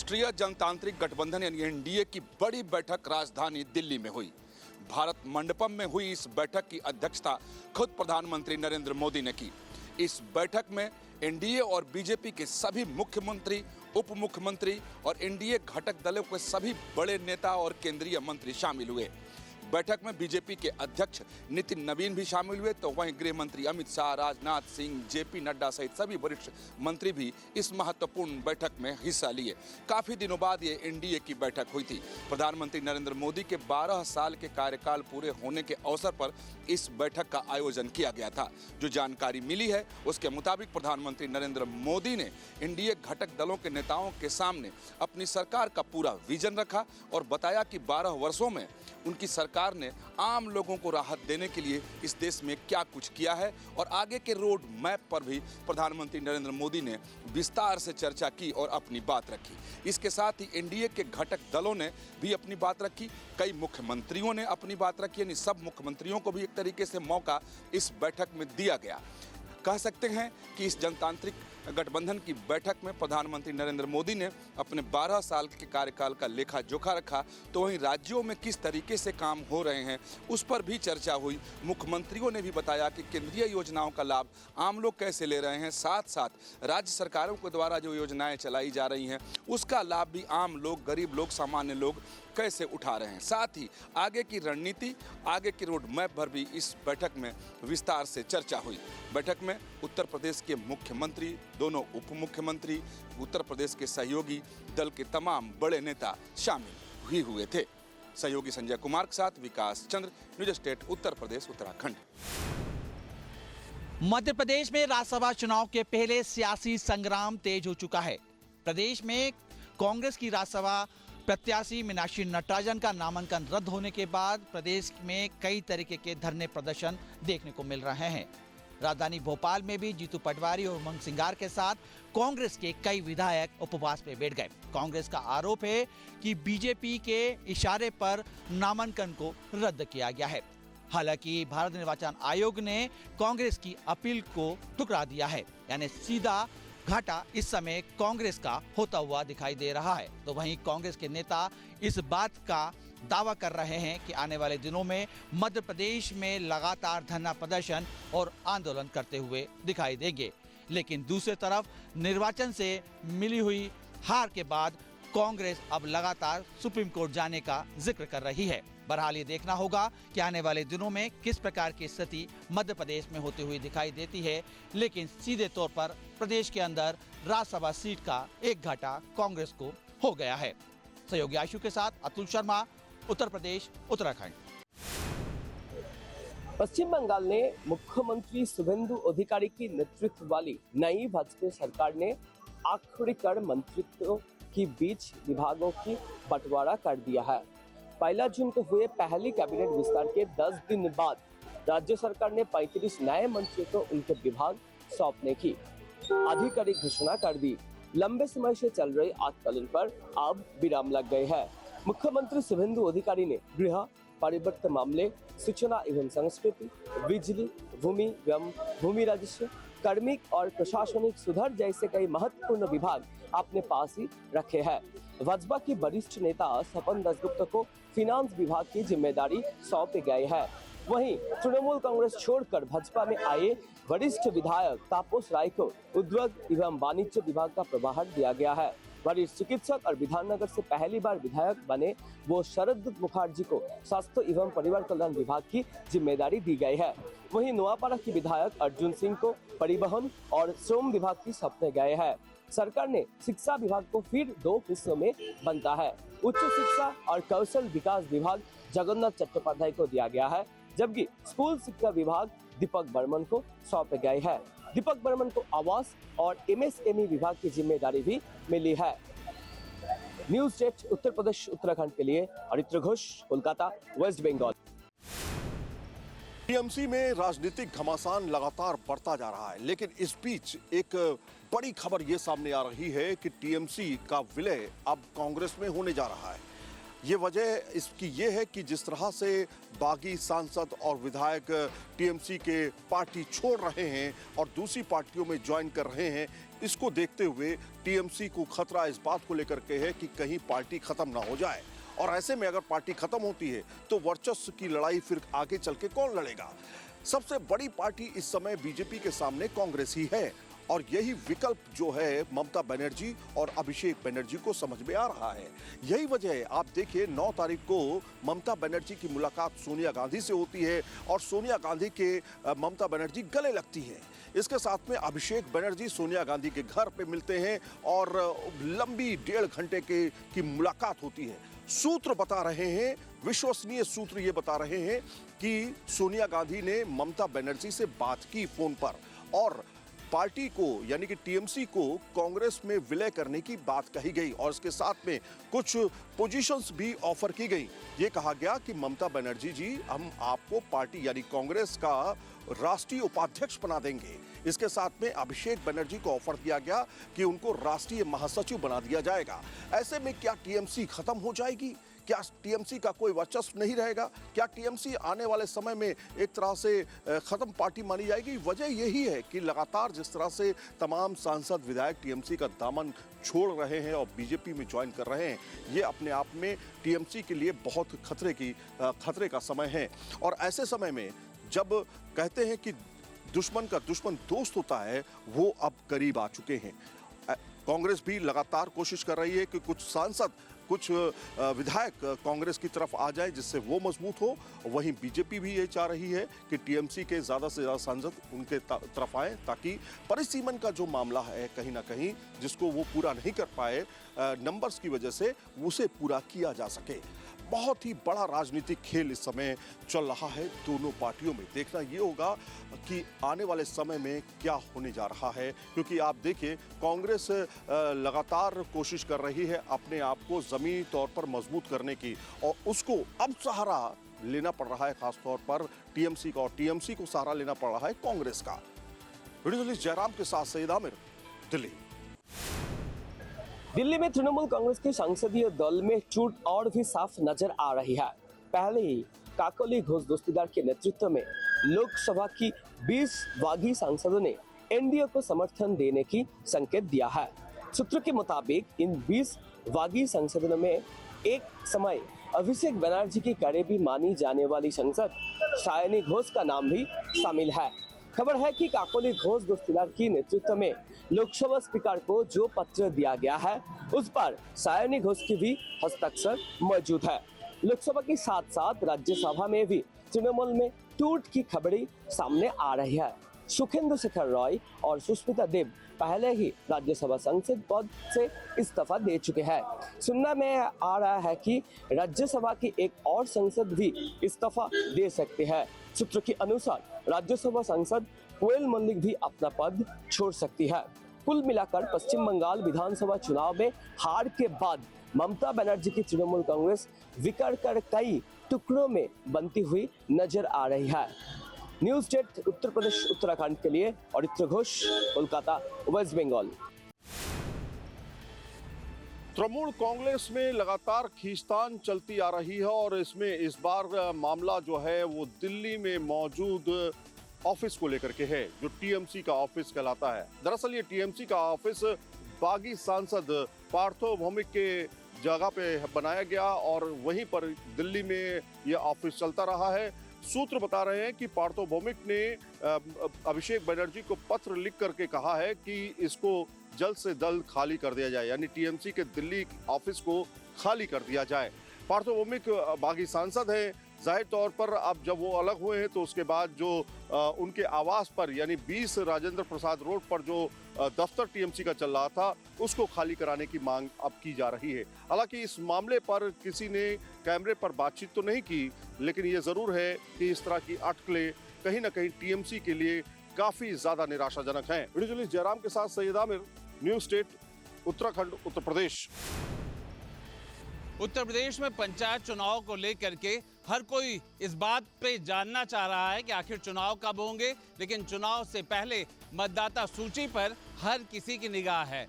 राष्ट्रीय जनतांत्रिक गठबंधन यानी एनडीए की बड़ी बैठक राजधानी दिल्ली में हुई। भारत मंडपम में हुई इस बैठक की अध्यक्षता खुद प्रधानमंत्री नरेंद्र मोदी ने की। इस बैठक में एनडीए और बीजेपी के सभी मुख्यमंत्री, उप मुख्यमंत्री और एनडीए घटक दलों के सभी बड़े नेता और केंद्रीय मंत्री शामिल हुए। बैठक में बीजेपी के अध्यक्ष नितिन नवीन भी शामिल हुए, तो वहीं गृह मंत्री अमित शाह, राजनाथ सिंह, जेपी नड्डा सहित सभी वरिष्ठ मंत्री भी इस महत्वपूर्ण बैठक में हिस्सा लिए। काफी दिनों बाद ये एनडीए की बैठक हुई थी। प्रधानमंत्री नरेंद्र मोदी के 12 साल के कार्यकाल पूरे होने के अवसर पर इस बैठक का आयोजन किया गया था। जो जानकारी मिली है उसके मुताबिक प्रधानमंत्री नरेंद्र मोदी ने एनडीए घटक दलों के नेताओं के सामने अपनी सरकार का पूरा विजन रखा और बताया कि 12 वर्षों में उनकी सरकार ने आम लोगों को राहत देने के लिए इस देश में क्या कुछ किया है और आगे के रोड मैप पर भी प्रधानमंत्री नरेंद्र मोदी ने विस्तार से चर्चा की और अपनी बात रखी। इसके साथ ही एनडीए के घटक दलों ने भी अपनी बात रखी। कई मुख्यमंत्रियों ने अपनी बात रखी, यानी सब मुख्यमंत्रियों को भी एक तरीके से मौका इस बैठक में दिया गया। कह सकते हैं कि इस जनतांत्रिक गठबंधन की बैठक में प्रधानमंत्री नरेंद्र मोदी ने अपने 12 साल के कार्यकाल का लेखा जोखा रखा, तो वहीं राज्यों में किस तरीके से काम हो रहे हैं उस पर भी चर्चा हुई। मुख्यमंत्रियों ने भी बताया कि केंद्रीय योजनाओं का लाभ आम लोग कैसे ले रहे हैं, साथ साथ राज्य सरकारों के द्वारा जो योजनाएं चलाई जा रही हैं उसका लाभ भी आम लोग, गरीब लोग, सामान्य लोग कैसे उठा रहे हैं। साथ ही आगे की रणनीति, आगे के रोड मैप पर भी इस बैठक में विस्तार से चर्चा हुई। बैठक में उत्तर प्रदेश के मुख्यमंत्री, दोनों उप मुख्यमंत्री, उत्तर प्रदेश के सहयोगी दल के तमाम बड़े नेता शामिल ही हुए थे। सहयोगी संजय कुमार के साथ विकास चंद्र, न्यूज स्टेट, उत्तर प्रदेश, उत्तराखंड। मध्य प्रदेश में राज्यसभा चुनाव के पहले सियासी संग्राम तेज हो चुका है। प्रदेश में कांग्रेस की राज्यसभा प्रत्याशी मीनाक्षी नटराजन का नामांकन रद्द होने के बाद प्रदेश में कई तरीके के धरने प्रदर्शन देखने को मिल रहे हैं। राजधानी भोपाल में भी जीतू पटवारी और उमंग सिंगार के साथ कांग्रेस के कई विधायक उपवास पे बैठ गए। कांग्रेस का आरोप है कि बीजेपी के इशारे पर नामांकन को रद्द किया गया है। हालांकि भारत निर्वाचन आयोग ने कांग्रेस की अपील को ठुकरा दिया है, यानी सीधा घाटा इस समय कांग्रेस का होता हुआ दिखाई दे रहा है। तो वहीं कांग्रेस के नेता इस बात का दावा कर रहे हैं कि आने वाले दिनों में मध्य प्रदेश में लगातार धरना प्रदर्शन और आंदोलन करते हुए दिखाई देंगे। लेकिन दूसरी तरफ निर्वाचन से मिली हुई हार के बाद कांग्रेस अब लगातार सुप्रीम कोर्ट जाने का जिक्र कर रही है। बहरहाल ये देखना होगा कि आने वाले दिनों में किस प्रकार की स्थिति मध्य प्रदेश में होती हुई दिखाई देती है। लेकिन सीधे तौर पर प्रदेश के अंदर राज्यसभा सीट का एक घाटा कांग्रेस को हो गया है। सहयोगी आशु के साथ अतुल शर्मा, उत्तर प्रदेश, उत्तराखंड। पश्चिम बंगाल ने मुख्यमंत्री शुभेंदु अधिकारी की नेतृत्व वाली नई भाजपा सरकार ने आखिरी कर मंत्रित्व के बीच विभागों की बंटवारा कर दिया है। 1 जून को हुए पहली कैबिनेट विस्तार के 10 दिन बाद राज्य सरकार ने 35 नए मंत्रियों को उनके विभाग सौंपने की आधिकारिक घोषणा कर दी। लंबे समय से चल रहे आंदोलन पर अब विराम लग गए है। मुख्यमंत्री शुभेंदु अधिकारी ने गृह, परिवर्तन मामले, सूचना एवं संस्कृति, बिजली, भूमि एवं भूमि राजस्व, कार्मिक और प्रशासनिक सुधार जैसे कई महत्वपूर्ण विभाग अपने पास ही रखे हैं। भाजपा के वरिष्ठ नेता सपन दासगुप्ता को फिनांस विभाग की जिम्मेदारी सौंपी गई है। वहीं तृणमूल कांग्रेस छोड़कर भाजपा में आए वरिष्ठ विधायक तापस राय को उद्योग एवं वाणिज्य विभाग का प्रभार दिया गया है। वरिष्ठ चिकित्सक और विधाननगर से पहली बार विधायक बने वो शरद मुखर्जी को स्वास्थ्य एवं परिवार कल्याण विभाग की जिम्मेदारी दी गई है। वहीं नोआपाड़ा के विधायक अर्जुन सिंह को परिवहन और श्रम विभाग की सौंपे गए हैं। सरकार ने शिक्षा विभाग को फिर 2 हिस्सों में बांटा है। उच्च शिक्षा और कौशल विकास विभाग जगन्नाथ चट्टोपाध्याय को दिया गया है, जबकि स्कूल शिक्षा विभाग दीपक बर्मन को सौंपे गए हैं। दीपक बर्मन को आवास और एमएसएमई विभाग की जिम्मेदारी भी मिली है। न्यूज स्टेट, उत्तर प्रदेश, उत्तराखंड के लिए अरित्र घोष, कोलकाता, वेस्ट बंगाल। टीएमसी में राजनीतिक घमासान लगातार बढ़ता जा रहा है, लेकिन इस बीच एक बड़ी खबर ये सामने आ रही है कि टीएमसी का विलय अब कांग्रेस में होने जा रहा है। ये वजह इसकी ये है कि जिस तरह से बागी सांसद और विधायक टीएमसी के पार्टी छोड़ रहे हैं और दूसरी पार्टियों में ज्वाइन कर रहे हैं, इसको देखते हुए टीएमसी को खतरा इस बात को लेकर के है कि कहीं पार्टी खत्म ना हो जाए। और ऐसे में अगर पार्टी खत्म होती है तो वर्चस्व की लड़ाई फिर आगे चल के कौन लड़ेगा? सबसे बड़ी पार्टी इस समय बीजेपी के सामने कांग्रेस ही है और यही विकल्प जो है ममता बनर्जी और अभिषेक बनर्जी को समझ में आ रहा है। यही वजह है, आप देखिए 9 तारीख को ममता बनर्जी की मुलाकात सोनिया गांधी से होती है और सोनिया गांधी के ममता बनर्जी गले लगती है। इसके साथ में अभिषेक बनर्जी सोनिया गांधी के घर पे मिलते हैं और लंबी 1.5 घंटे की मुलाकात होती है। सूत्र बता रहे हैं, विश्वसनीय सूत्र ये बता रहे हैं कि सोनिया गांधी ने ममता बनर्जी से बात की फोन पर और पार्टी को यानी कि टीएमसी को कांग्रेस में विलय करने की बात कही गई और इसके साथ में कुछ पोजीशंस भी ऑफर की गई। ये कहा गया कि ममता बनर्जी जी, हम आपको पार्टी यानी कांग्रेस का राष्ट्रीय उपाध्यक्ष बना देंगे। इसके साथ में अभिषेक बनर्जी को ऑफर दिया गया कि उनको राष्ट्रीय महासचिव बना दिया जाएगा। ऐसे में क्या टीएमसी खत्म हो जाएगी? क्या टीएमसी का कोई वर्चस्व नहीं रहेगा? क्या टीएमसी आने वाले समय में एक तरह से खत्म पार्टी मानी जाएगी? वजह यही है कि लगातार जिस तरह से तमाम सांसद विधायक टीएमसी का दामन छोड़ रहे हैं और बीजेपी में ज्वाइन कर रहे हैं, ये अपने आप में टीएमसी के लिए बहुत खतरे का समय है। और ऐसे समय में जब कहते हैं कि दुश्मन का दुश्मन दोस्त होता है, वो अब करीब आ चुके हैं। कांग्रेस भी लगातार कोशिश कर रही है कि कुछ सांसद, कुछ विधायक कांग्रेस की तरफ आ जाए जिससे वो मजबूत हो। वहीं बीजेपी भी ये चाह रही है कि टीएमसी के ज़्यादा से ज़्यादा सांसद उनके तरफ आए ताकि परिसीमन का जो मामला है कहीं ना कहीं जिसको वो पूरा नहीं कर पाए नंबर्स की वजह से, उसे पूरा किया जा सके। बहुत ही बड़ा राजनीतिक खेल इस समय चल रहा है दोनों पार्टियों में। देखना ये होगा कि आने वाले समय में क्या होने जा रहा है, क्योंकि आप देखिए कांग्रेस लगातार कोशिश कर रही है अपने आप को ज़मीनी तौर पर मजबूत करने की और उसको अब सहारा लेना पड़ रहा है खास तौर पर टीएमसी का, और टीएमसी को सहारा लेना पड़ रहा है कांग्रेस का। वीडियो जर्नलिस्ट जयराम के साथ सईद आमिर, दिल्ली। दिल्ली में तृणमूल कांग्रेस के संसदीय दल में चूट और भी साफ नजर आ रही है। पहले ही काकोली घोष दस्तीदार के नेतृत्व में लोकसभा की 20 बागी सांसदों ने एनडीए को समर्थन देने की संकेत दिया है। सूत्र के मुताबिक इन 20 बागी सांसदों में एक समय अभिषेक बनर्जी की करीबी मानी जाने वाली सांसद सायनी घोष का नाम भी शामिल है। खबर है कि काकोली घोष दस्तीदार की नेतृत्व में लोकसभा स्पीकर को जो पत्र दिया गया है उस पर सायनी घोष की भी हस्ताक्षर मौजूद है। लोकसभा के साथ साथ राज्यसभा में भी तृणमूल में टूट की खबरें सामने आ रही है। सुखेंदु शेखर रॉय और सुष्मिता देव पहले ही राज्यसभा सांसद पद से इस्तीफा दे चुके हैं। सुनने में आ रहा है कि राज्यसभा की एक और सांसद भी इस्तीफा दे सकते हैं। सूत्र के अनुसार राज्यसभा सांसद कोयल मल्लिक भी अपना पद छोड़ सकती है। कुल मिलाकर पश्चिम बंगाल विधानसभा चुनाव में हार के बाद ममता बनर्जी की तृणमूल कांग्रेस बिखर कर कई टुकड़ों में बनती हुई नजर आ रही है। न्यूज़ 8 उत्तर प्रदेश उत्तराखंड के लिए औरित्र घोष, कोलकाता, वेस्ट बंगाल। तृणमूल कांग्रेस में लगातार खींचतान चलती आ रही है और इसमें इस बार मामला जो है वो दिल्ली में मौजूद ऑफिस को लेकर के है, जो टीएमसी का ऑफिस कहलाता है। दरअसल ये टीएमसी का ऑफिस बागी सांसद पार्थो भौमिक के जगह पे बनाया गया और वहीं पर दिल्ली में यह ऑफिस चलता रहा है। सूत्र बता रहे हैं कि पार्थो भौमिक ने अभिषेक बनर्जी को पत्र लिख करके कहा है कि इसको जल्द से जल्द खाली कर दिया जाए, यानी टीएमसी के दिल्ली ऑफिस को खाली कर दिया जाए। पार्थो भौमिक बागी सांसद हैं। जाहिर तौर पर अब जब वो अलग हुए हैं तो उसके बाद जो उनके आवास पर यानी 20 राजेंद्र प्रसाद रोड पर जो दफ्तर टीएमसी का चल रहा था उसको खाली कराने की मांग अब की जा रही है। हालांकि इस मामले पर किसी ने कैमरे पर बातचीत तो नहीं की, लेकिन ये जरूर है कि इस तरह की अटकलें कहीं ना कहीं टीएमसी के लिए काफी ज्यादा निराशाजनक हैं। वीडियो जर्नलिस्ट जयराम के साथ सईद आमिर, न्यूज़ 8 उत्तराखंड, उत्तर प्रदेश। उत्तर प्रदेश में पंचायत चुनाव को लेकर के हर कोई इस बात पे जानना चाह रहा है कि आखिर चुनाव कब होंगे, लेकिन चुनाव से पहले मतदाता सूची पर हर किसी की निगाह है।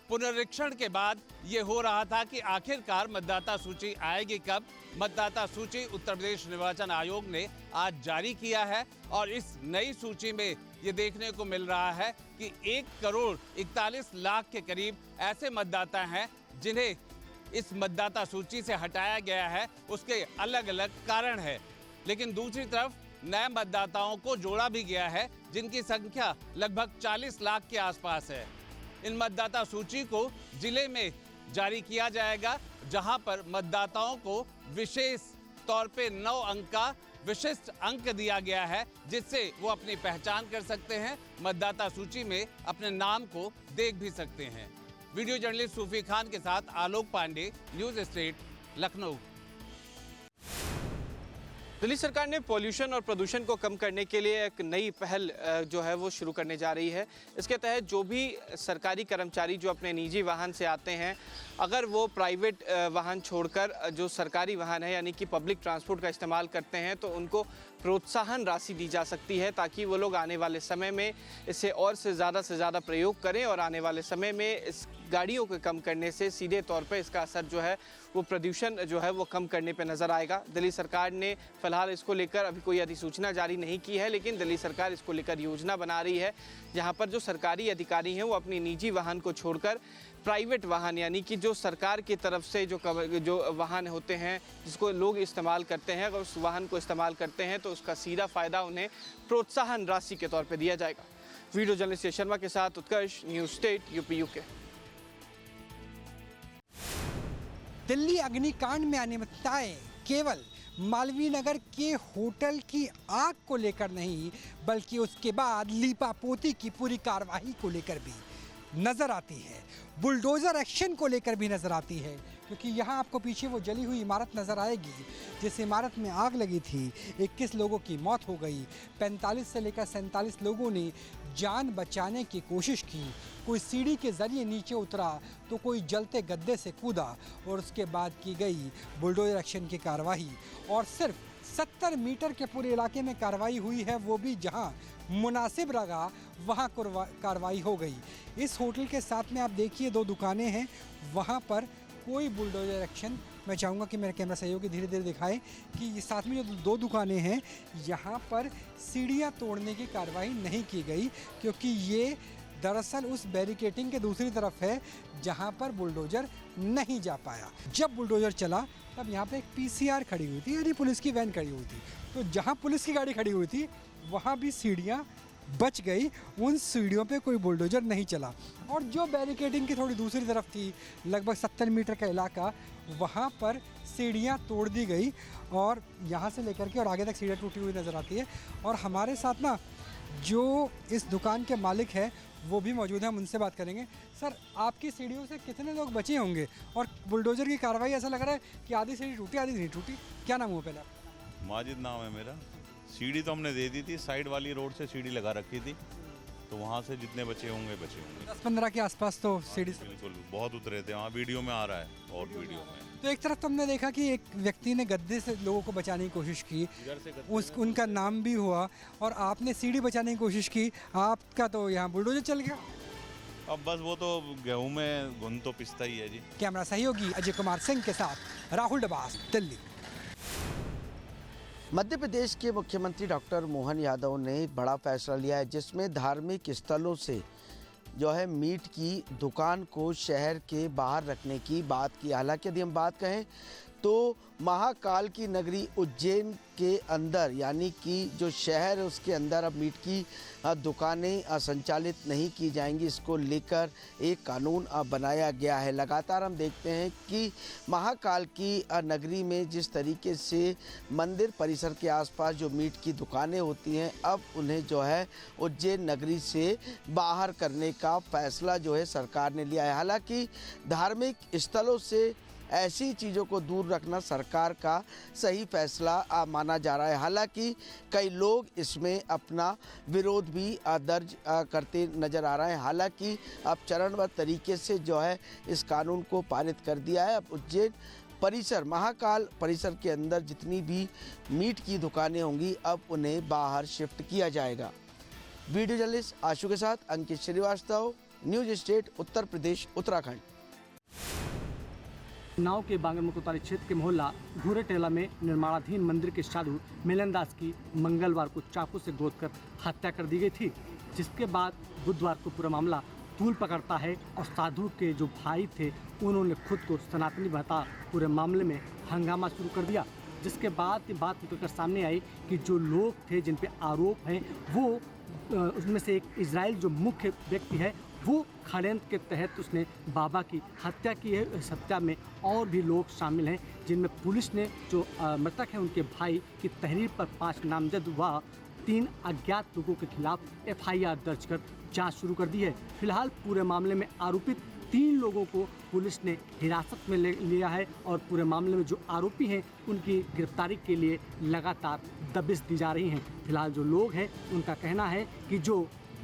पुनरीक्षण के बाद ये हो रहा था कि आखिरकार मतदाता सूची आएगी कब। मतदाता सूची उत्तर प्रदेश निर्वाचन आयोग ने आज जारी किया है और इस नई सूची में ये देखने को मिल रहा है कि 1,41,00,000 के करीब ऐसे मतदाता हैं जिन्हें इस मतदाता सूची से हटाया गया है। उसके अलग अलग कारण है, लेकिन दूसरी तरफ नए मतदाताओं को जोड़ा भी गया है जिनकी संख्या लगभग 40 लाख के आसपास है। इन मतदाता सूची को जिले में जारी किया जाएगा, जहां पर मतदाताओं को विशेष तौर पे 9 अंक का विशिष्ट अंक दिया गया है, जिससे वो अपनी पहचान कर सकते हैं, मतदाता सूची में अपने नाम को देख भी सकते हैं। वीडियो जर्नलिस्ट सूफी खान के साथ आलोक पांडे, न्यूज स्टेट, लखनऊ। दिल्ली सरकार ने पॉल्यूशन और प्रदूषण को कम करने के लिए एक नई पहल जो है वो शुरू करने जा रही है। इसके तहत जो भी सरकारी कर्मचारी जो अपने निजी वाहन से आते हैं, अगर वो प्राइवेट वाहन छोड़कर जो सरकारी वाहन है यानी कि पब्लिक ट्रांसपोर्ट का इस्तेमाल करते हैं, तो उनको प्रोत्साहन राशि दी जा सकती है ताकि वो लोग आने वाले समय में इसे और से ज़्यादा प्रयोग करें और आने वाले समय में इस गाड़ियों को कम करने से सीधे तौर पर इसका असर जो है वो प्रदूषण जो है वो कम करने पे नज़र आएगा। दिल्ली सरकार ने फिलहाल इसको लेकर अभी कोई अधिसूचना जारी नहीं की है, लेकिन दिल्ली सरकार इसको लेकर योजना बना रही है, जहां पर जो सरकारी अधिकारी हैं वो अपनी निजी वाहन को छोड़कर प्राइवेट वाहन यानी कि जो सरकार की तरफ से जो वाहन होते हैं जिसको लोग इस्तेमाल करते हैं, अगर उस वाहन को इस्तेमाल करते हैं तो उसका सीधा फ़ायदा उन्हें प्रोत्साहन राशि के तौर पर दिया जाएगा। वीडियो जर्नलिस्ट शर्मा के साथ Utkarsh, news state, UP UK. Delhi अग्निकांड में अनियमितताएं केवल मालवीय नगर के होटल की आग को लेकर नहीं, बल्कि उसके बाद लीपापोती की पूरी कार्रवाई को लेकर भी नजर आती है, बुलडोजर एक्शन को लेकर भी नजर आती है। क्योंकि यहाँ आपको पीछे वो जली हुई इमारत नज़र आएगी, जिस इमारत में आग लगी थी। 21 लोगों की मौत हो गई, 45 से लेकर 47 लोगों ने जान बचाने की कोशिश की। कोई सीढ़ी के ज़रिए नीचे उतरा तो कोई जलते गद्दे से कूदा और उसके बाद की गई बुलडोजर एक्शन की कार्रवाई। और सिर्फ 70 मीटर के पूरे इलाके में कार्रवाई हुई है, वो भी जहाँ मुनासिब लगा वहाँ कार्रवाई हो गई। इस होटल के साथ में आप देखिए 2 दुकानें हैं, वहाँ पर कोई बुलडोजर एक्शन, मैं चाहूँगा कि मेरे कैमरा सहयोगी धीरे धीरे दिखाएं कि साथ में जो 2 दुकानें हैं यहाँ पर सीढ़ियाँ तोड़ने की कार्रवाई नहीं की गई, क्योंकि ये दरअसल उस बैरिकेटिंग के दूसरी तरफ है जहाँ पर बुलडोजर नहीं जा पाया। जब बुलडोजर चला तब यहाँ पे एक पीसीआर खड़ी हुई थी, यानी पुलिस की वैन खड़ी हुई थी। तो जहाँ पुलिस की गाड़ी खड़ी हुई थी वहाँ भी सीढ़ियाँ बच गई, उन सीढ़ियों पे कोई बुलडोजर नहीं चला। और जो बैरिकेडिंग की थोड़ी दूसरी तरफ थी, लगभग 70 मीटर का इलाका, वहाँ पर सीढ़ियाँ तोड़ दी गई और यहाँ से लेकर के और आगे तक सीढ़ियाँ टूटी हुई नज़र आती है। और हमारे साथ ना जो इस दुकान के मालिक है वो भी मौजूद है, हम उनसे बात करेंगे। सर, आपकी सीढ़ियों से कितने लोग बचे होंगे? और बुलडोजर की कार्रवाई ऐसा लग रहा है कि आधी सीढ़ी टूटी आधी नहीं टूटी, क्या नाम हुआ पहले? माजिद नाम है मेरा। सीढ़ी तो हमने दे दी थी, साइड वाली रोड से सीढ़ी लगा रखी थी, तो वहाँ से जितने बचे होंगे 10-15 के आसपास तो सीढ़ी से बिल्कुल बहुत उतरे थे। वहाँ वीडियो में आ रहा है और वीडियो में तो एक तरफ तो हमने देखा कि एक व्यक्ति ने गद्दे से लोगों को बचाने की कोशिश की, उनका नाम भी हुआ, और आपने सीढ़ी बचाने की कोशिश की, आपका तो यहाँ बुलडोजर चल गया। अब बस वो तो गेहूं में घुन तो पिसता ही है जी। कैमरा सहयोगी अजय कुमार सिंह के साथ राहुल डबास, दिल्ली। मध्य प्रदेश के मुख्यमंत्री डॉक्टर मोहन यादव ने एक बड़ा फैसला लिया है, जिसमें धार्मिक स्थलों से जो है मीट की दुकान को शहर के बाहर रखने की बात की। हालांकि यदि हम बात कहें तो महाकाल की नगरी उज्जैन के अंदर, यानी कि जो शहर है उसके अंदर अब मीट की दुकानें संचालित नहीं की जाएंगी। इसको लेकर एक कानून बनाया गया है। लगातार हम देखते हैं कि महाकाल की नगरी में जिस तरीके से मंदिर परिसर के आसपास जो मीट की दुकानें होती हैं, अब उन्हें जो है उज्जैन नगरी से बाहर करने का फैसला जो है सरकार ने लिया है। हालांकि धार्मिक स्थलों से ऐसी चीज़ों को दूर रखना सरकार का सही फैसला माना जा रहा है। हालांकि कई लोग इसमें अपना विरोध भी दर्ज करते नज़र आ रहे हैं। हालांकि अब चरणबद्ध तरीके से जो है इस कानून को पारित कर दिया है। अब उज्जैन परिसर, महाकाल परिसर के अंदर जितनी भी मीट की दुकानें होंगी, अब उन्हें बाहर शिफ्ट किया जाएगा। वीडियो जर्नलिस्ट आशु के साथ अंकित श्रीवास्तव, न्यूज स्टेट उत्तर प्रदेश उत्तराखंड। नाव के बांगरमुकोतारी क्षेत्र के मोहल्ला घूरे टेला में निर्माणाधीन मंदिर के साधु मिलन दास की मंगलवार को चाकू से गोदकर हत्या कर दी गई थी, जिसके बाद बुधवार को पूरा मामला तूल पकड़ता है और साधु के जो भाई थे उन्होंने खुद को सनातनी बता पूरे मामले में हंगामा शुरू कर दिया, जिसके बाद ये बात निकलकर सामने आई कि जो लोग थे जिन पे आरोप हैं वो उसमें से एक इजराइल जो मुख्य व्यक्ति है वो षड्यंत्र के तहत उसने बाबा की हत्या की है। इस हत्या में और भी लोग शामिल हैं, जिनमें पुलिस ने जो मृतक हैं उनके भाई की तहरीर पर 5 नामजद व 3 अज्ञात लोगों के खिलाफ FIR दर्ज कर जांच शुरू कर दी है। फिलहाल पूरे मामले में आरोपित 3 लोगों को पुलिस ने हिरासत में लिया है और पूरे मामले में जो आरोपी हैं उनकी गिरफ्तारी के लिए लगातार दबिश दी जा रही हैं। फिलहाल जो लोग हैं उनका कहना है कि जो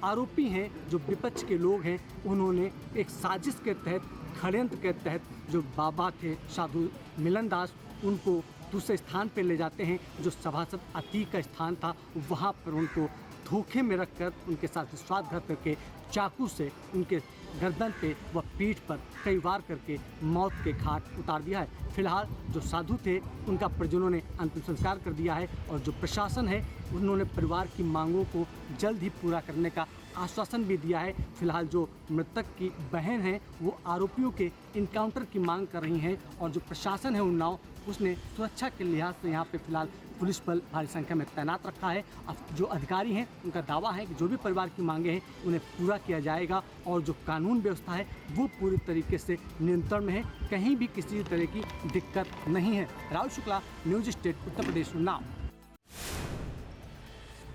आरोपी हैं, जो विपक्ष के लोग हैं, उन्होंने एक साजिश के तहत, षड्यंत्र के तहत जो बाबा थे साधु मिलन दास उनको दूसरे स्थान पर ले जाते हैं। जो सभासद अतीक का स्थान था वहाँ पर उनको धोखे में रखकर उनके साथ विश्वासघात करके चाकू से उनके गर्दन पे व पीठ पर कई वार करके मौत के घाट उतार दिया है। फिलहाल जो साधु थे उनका परिजनों ने अंतिम संस्कार कर दिया है और जो प्रशासन है उन्होंने परिवार की मांगों को जल्द ही पूरा करने का आश्वासन भी दिया है। फिलहाल जो मृतक की बहन है वो आरोपियों के इनकाउंटर की मांग कर रही हैं और जो प्रशासन है उन्नाव उसने सुरक्षा के लिहाज से यहाँ पे फिलहाल पुलिस बल भारी संख्या में तैनात रखा है। अब जो अधिकारी हैं उनका दावा है कि जो भी परिवार की मांगे हैं उन्हें पूरा किया जाएगा और जो कानून व्यवस्था है वो पूरी तरीके से नियंत्रण में है, कहीं भी किसी तरह की दिक्कत नहीं है। Rahul Shukla, news state Uttar Pradesh Unnao.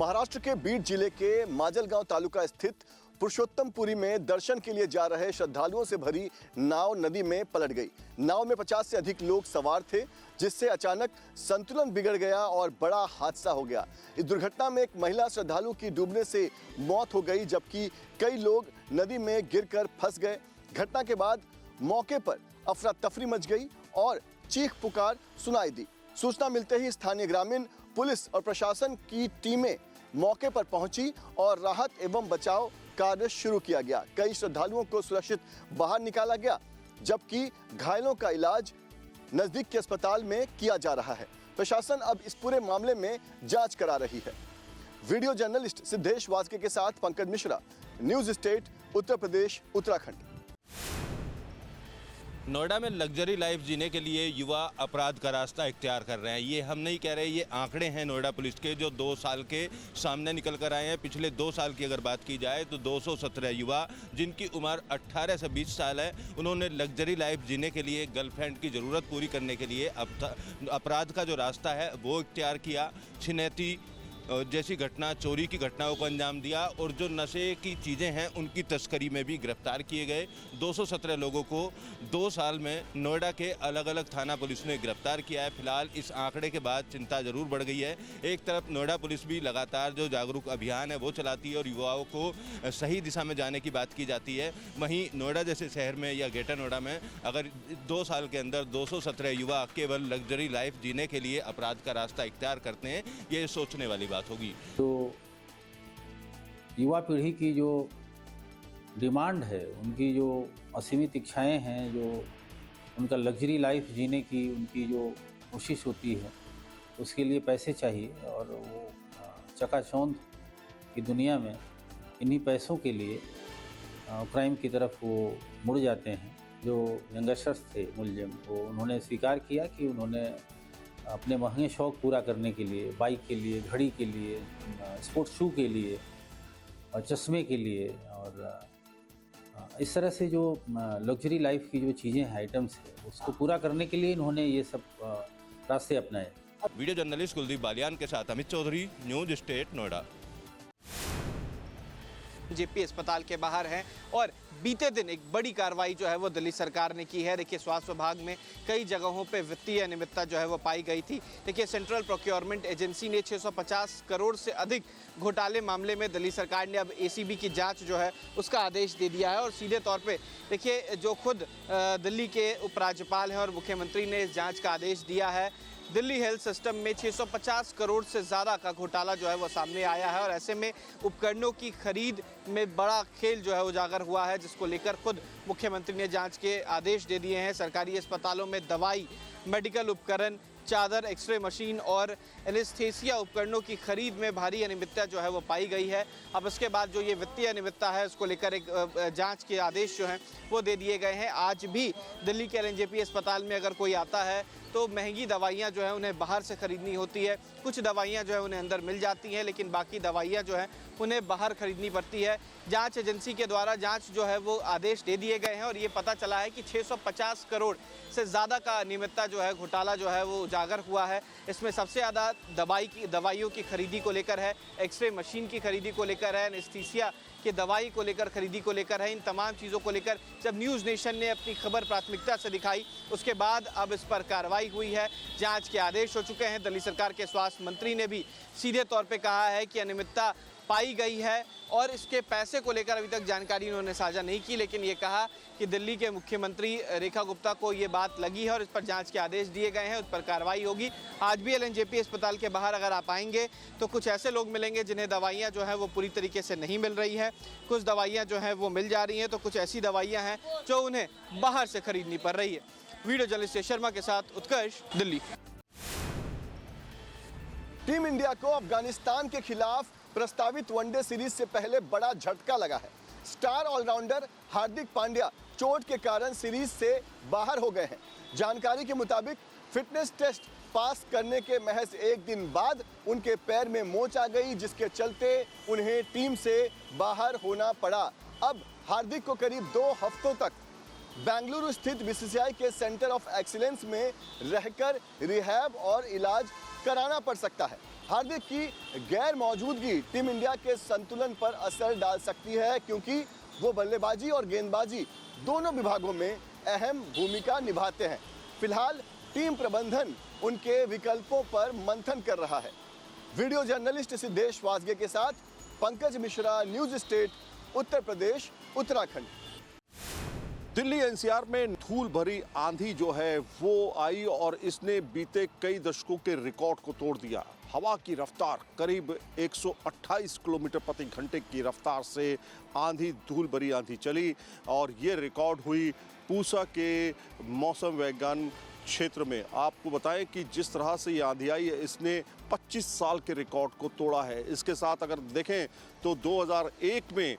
महाराष्ट्र के बीड जिले के माजलगांव तालुका स्थित पुरुषोत्तमपुरी में दर्शन के लिए जा रहे श्रद्धालुओं से भरी नाव नदी में पलट गई। नाव में 50 से अधिक लोग सवार थे, जिससे अचानक संतुलन बिगड़ गया और बड़ा हादसा हो गया। इस दुर्घटना में एक महिला श्रद्धालु की डूबने से मौत हो गई, जबकि कई लोग नदी में गिरकर फंस गए। घटना के बाद मौके पर अफरा तफरी मच गई और चीख पुकार सुनाई दी। सूचना मिलते ही स्थानीय ग्रामीण, पुलिस और प्रशासन की टीमें मौके पर पहुंची और राहत एवं बचाव कार्य शुरू किया गया। कई श्रद्धालुओं को सुरक्षित बाहर निकाला गया, जबकि घायलों का इलाज नजदीक के अस्पताल में किया जा रहा है। प्रशासन अब इस पूरे मामले में जांच करा रही है। वीडियो जर्नलिस्ट सिद्धेश वाजके के साथ पंकज मिश्रा, न्यूज स्टेट उत्तर प्रदेश उत्तराखंड। नोएडा में लग्जरी लाइफ जीने के लिए युवा अपराध का रास्ता इख्तियार कर रहे हैं। ये हम नहीं कह रहे, ये आंकड़े हैं नोएडा पुलिस के जो 2 साल के सामने निकल कर आए हैं। पिछले 2 साल की अगर बात की जाए तो 217 युवा जिनकी उम्र 18 से 20 साल है, उन्होंने लग्जरी लाइफ जीने के लिए, गर्लफ्रेंड की ज़रूरत पूरी करने के लिए अपराध का जो रास्ता है वो इख्तियार किया। छिनैती जैसी घटना, चोरी की घटनाओं को अंजाम दिया और जो नशे की चीज़ें हैं उनकी तस्करी में भी गिरफ्तार किए गए। 217 लोगों को 2 साल में नोएडा के अलग अलग थाना पुलिस ने गिरफ्तार किया है। फिलहाल इस आंकड़े के बाद चिंता ज़रूर बढ़ गई है। एक तरफ नोएडा पुलिस भी लगातार जो जागरूक अभियान है वो चलाती है और युवाओं को सही दिशा में जाने की बात की जाती है। वहीं नोएडा जैसे शहर में या ग्रेटर नोएडा में अगर 2 साल के अंदर 217 युवा केवल लग्जरी लाइफ जीने के लिए अपराध का रास्ता इख्तियार करते हैं, ये सोचने वाली बात होगी। तो युवा पीढ़ी की जो डिमांड है, उनकी जो असीमित इच्छाएं हैं, जो उनका लग्जरी लाइफ जीने की उनकी जो कोशिश होती है, उसके लिए पैसे चाहिए और वो चकाचौंध की दुनिया में इन्हीं पैसों के लिए क्राइम की तरफ वो मुड़ जाते हैं। जो यंगस्टर्स थे मुलजिम, वो उन्होंने स्वीकार किया कि उन्होंने अपने महंगे शौक़ पूरा करने के लिए, बाइक के लिए, घड़ी के लिए, स्पोर्ट्स शू के लिए और चश्मे के लिए और इस तरह से जो लग्जरी लाइफ की जो चीज़ें हैं, आइटम्स है, उसको पूरा करने के लिए इन्होंने ये सब रास्ते अपनाए। वीडियो जर्नलिस्ट कुलदीप बालियान के साथ अमित चौधरी, न्यूज स्टेट नोएडा। जेपी अस्पताल के बाहर हैं और बीते दिन एक बड़ी कार्रवाई जो है वो दिल्ली सरकार ने की है। देखिए, स्वास्थ्य विभाग में कई जगहों पे वित्तीय अनियमितता जो है वो पाई गई थी। देखिए, सेंट्रल प्रोक्योरमेंट एजेंसी ने 650 करोड़ से अधिक घोटाले मामले में दिल्ली सरकार ने अब एसीबी की जांच जो है उसका आदेश दे दिया है और सीधे तौर पे देखिए जो खुद दिल्ली के उपराज्यपाल हैं और मुख्यमंत्री ने इस जाँच का आदेश दिया है। दिल्ली हेल्थ सिस्टम में 650 करोड़ से ज़्यादा का घोटाला जो है वो सामने आया है और ऐसे में उपकरणों की खरीद में बड़ा खेल जो है उजागर हुआ है, जिसको लेकर खुद मुख्यमंत्री ने जांच के आदेश दे दिए हैं। सरकारी अस्पतालों में दवाई, मेडिकल उपकरण, चादर, एक्सरे मशीन और एनेस्थेसिया उपकरणों की खरीद में भारी अनियमितता जो है वो पाई गई है। अब इसके बाद जो ये वित्तीय अनियमितता है उसको लेकर एक जांच के आदेश जो हैं वो दे दिए गए हैं। आज भी दिल्ली के LNJP अस्पताल में अगर कोई आता है तो महंगी दवाइयाँ जो है उन्हें बाहर से खरीदनी होती है। कुछ दवाइयाँ जो है उन्हें अंदर मिल जाती हैं, लेकिन बाकी दवाइयाँ जो है उन्हें बाहर खरीदनी पड़ती है। जांच एजेंसी के द्वारा जांच जो है वो आदेश दे दिए गए हैं और ये पता चला है कि 650 करोड़ से ज़्यादा का अनियमितता जो है, घोटाला जो है वो उजागर हुआ है। इसमें सबसे ज़्यादा दवाइयों की खरीदी को लेकर है, एक्सरे मशीन की खरीदी को लेकर है, एनेस्थीसिया की दवाई को लेकर, खरीदी को लेकर है। इन तमाम चीज़ों को लेकर जब न्यूज़ नेशन ने अपनी खबर प्राथमिकता से दिखाई, उसके बाद अब इस पर कार्रवाई हुई है, जांच के आदेश हो चुके हैं। दिल्ली सरकार के स्वास्थ्य मंत्री ने भी सीधे तौर पे कहा है कि अनियमितता पाई गई है और इसके पैसे को लेकर अभी तक जानकारी उन्होंने साझा नहीं की, लेकिन ये कहा कि दिल्ली के मुख्यमंत्री रेखा गुप्ता को ये बात लगी है और इस पर जांच के आदेश दिए गए हैं, उस पर कार्रवाई होगी। आज भी LNJP अस्पताल के बाहर अगर आप आएंगे तो कुछ ऐसे लोग मिलेंगे जिन्हें दवाइयाँ जो हैं वो पूरी तरीके से नहीं मिल रही हैं, कुछ दवाइयाँ जो हैं वो मिल जा रही हैं, तो कुछ ऐसी दवाइयाँ हैं जो उन्हें बाहर से खरीदनी पड़ रही है। वीडियो जर्नलिस्ट शर्मा के साथ उत्कर्ष, दिल्ली। टीम इंडिया को अफगानिस्तान के खिलाफ प्रस्तावित वनडे सीरीज से पहले बड़ा झटका लगा है। स्टार ऑलराउंडर हार्दिक पांड्या चोट के कारण सीरीज से बाहर हो गए हैं। जानकारी के मुताबिक फिटनेस टेस्ट पास करने के महज एक दिन बाद उनके पैर में मोच आ गई, जिसके चलते उन्हें टीम से बाहर होना पड़ा। अब हार्दिक को करीब 2 हफ्तों तक बेंगलुरु स्थित BCCI के सेंटर ऑफ एक्सीलेंस में रहकर रिहैब और इलाज कराना पड़ सकता है। हार्दिक की गैर मौजूदगी टीम इंडिया के संतुलन पर असर डाल सकती है, क्योंकि वो बल्लेबाजी और गेंदबाजी दोनों विभागों में अहम भूमिका निभाते हैं। फिलहाल टीम प्रबंधन उनके विकल्पों पर मंथन कर रहा है। वीडियो जर्नलिस्ट सिद्धेश वासगे के साथ Pankaj Mishra, news state, Uttar Pradesh, Uttarakhand. Delhi NCR में धूल भरी आंधी जो है वो आई और इसने बीते कई दशकों के रिकॉर्ड को तोड़ दिया। हवा की रफ्तार करीब 128 किलोमीटर प्रति घंटे की रफ्तार से आंधी, धूल भरी आंधी चली और ये रिकॉर्ड हुई पूसा के मौसम विज्ञान क्षेत्र में। आपको बताएं कि जिस तरह से ये आंधी आई है इसने 25 साल के रिकॉर्ड को तोड़ा है। इसके साथ अगर देखें तो 2001 में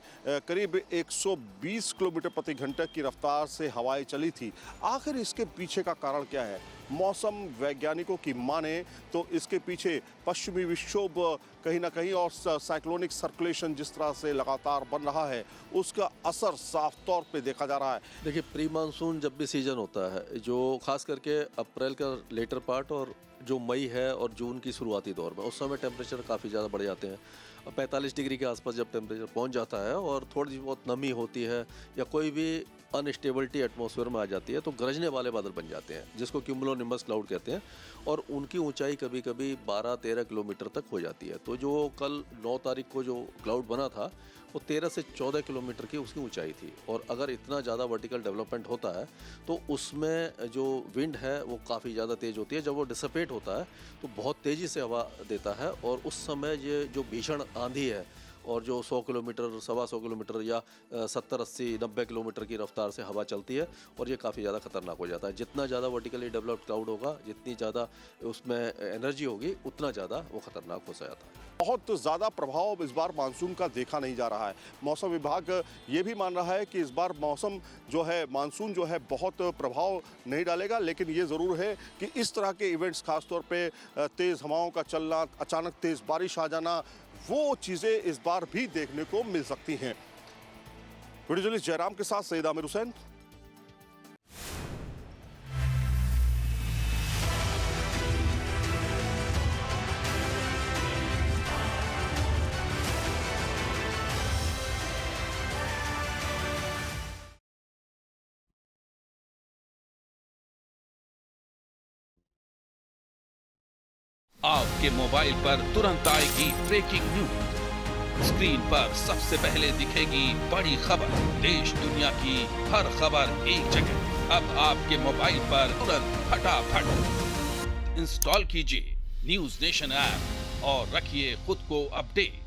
करीब 120 किलोमीटर प्रति घंटे की रफ्तार से हवाएं चली थी। आखिर इसके पीछे का कारण क्या है? मौसम वैज्ञानिकों की माने तो इसके पीछे पश्चिमी विक्षोभ कहीं ना कहीं और साइक्लोनिक सर्कुलेशन जिस तरह से लगातार बन रहा है उसका असर साफ तौर पे देखा जा रहा है। देखिए, प्री मानसून जब भी सीजन होता है, जो खास करके अप्रैल का लेटर पार्ट और जो मई है और जून की शुरुआती दौर में, उस समय टेम्परेचर काफ़ी ज़्यादा बढ़ जाते हैं। 45 डिग्री के आसपास जब टेम्परेचर पहुंच जाता है और थोड़ी बहुत नमी होती है या कोई भी अनस्टेबिलिटी एटमॉस्फेयर में आ जाती है तो गरजने वाले बादल बन जाते हैं, जिसको क्यूमुलोनिम्बस क्लाउड कहते हैं, और उनकी ऊंचाई कभी कभी 12-13 किलोमीटर तक हो जाती है। तो जो कल 9 तारीख को जो क्लाउड बना था वो 13 से 14 किलोमीटर की उसकी ऊंचाई थी। और अगर इतना ज़्यादा वर्टिकल डेवलपमेंट होता है तो उसमें जो विंड है वो काफ़ी ज़्यादा तेज़ होती है। जब वो डिसिपेट होता है तो बहुत तेज़ी से हवा देता है और उस समय ये जो भीषण आंधी है और जो 100 किलोमीटर, 125 किलोमीटर या 70, 80, 90 किलोमीटर की रफ्तार से हवा चलती है और ये काफ़ी ज़्यादा खतरनाक हो जाता है। जितना ज़्यादा वर्टिकली डेवलप्ड क्लाउड होगा, जितनी ज़्यादा उसमें एनर्जी होगी, उतना ज़्यादा वो खतरनाक हो जाता है। बहुत ज़्यादा प्रभाव इस बार मानसून का देखा नहीं जा रहा है। मौसम विभाग ये भी मान रहा है कि इस बार मौसम जो है, मानसून जो है बहुत प्रभाव नहीं डालेगा, लेकिन ये ज़रूर है कि इस तरह के इवेंट्स, खासतौर पे तेज़ हवाओं का चलना, अचानक तेज़ बारिश आ जाना, वो चीज़ें इस बार भी देखने को मिल सकती हैं। वीडियो जर्नलिस्ट जयराम के साथ सईद आमिर हुसैन। आपके मोबाइल पर तुरंत आएगी ब्रेकिंग न्यूज। स्क्रीन पर सबसे पहले दिखेगी बड़ी खबर, देश दुनिया की हर खबर एक जगह। अब आपके मोबाइल पर तुरंत फटाफट इंस्टॉल कीजिए न्यूज नेशन ऐप और रखिए खुद को अपडेट।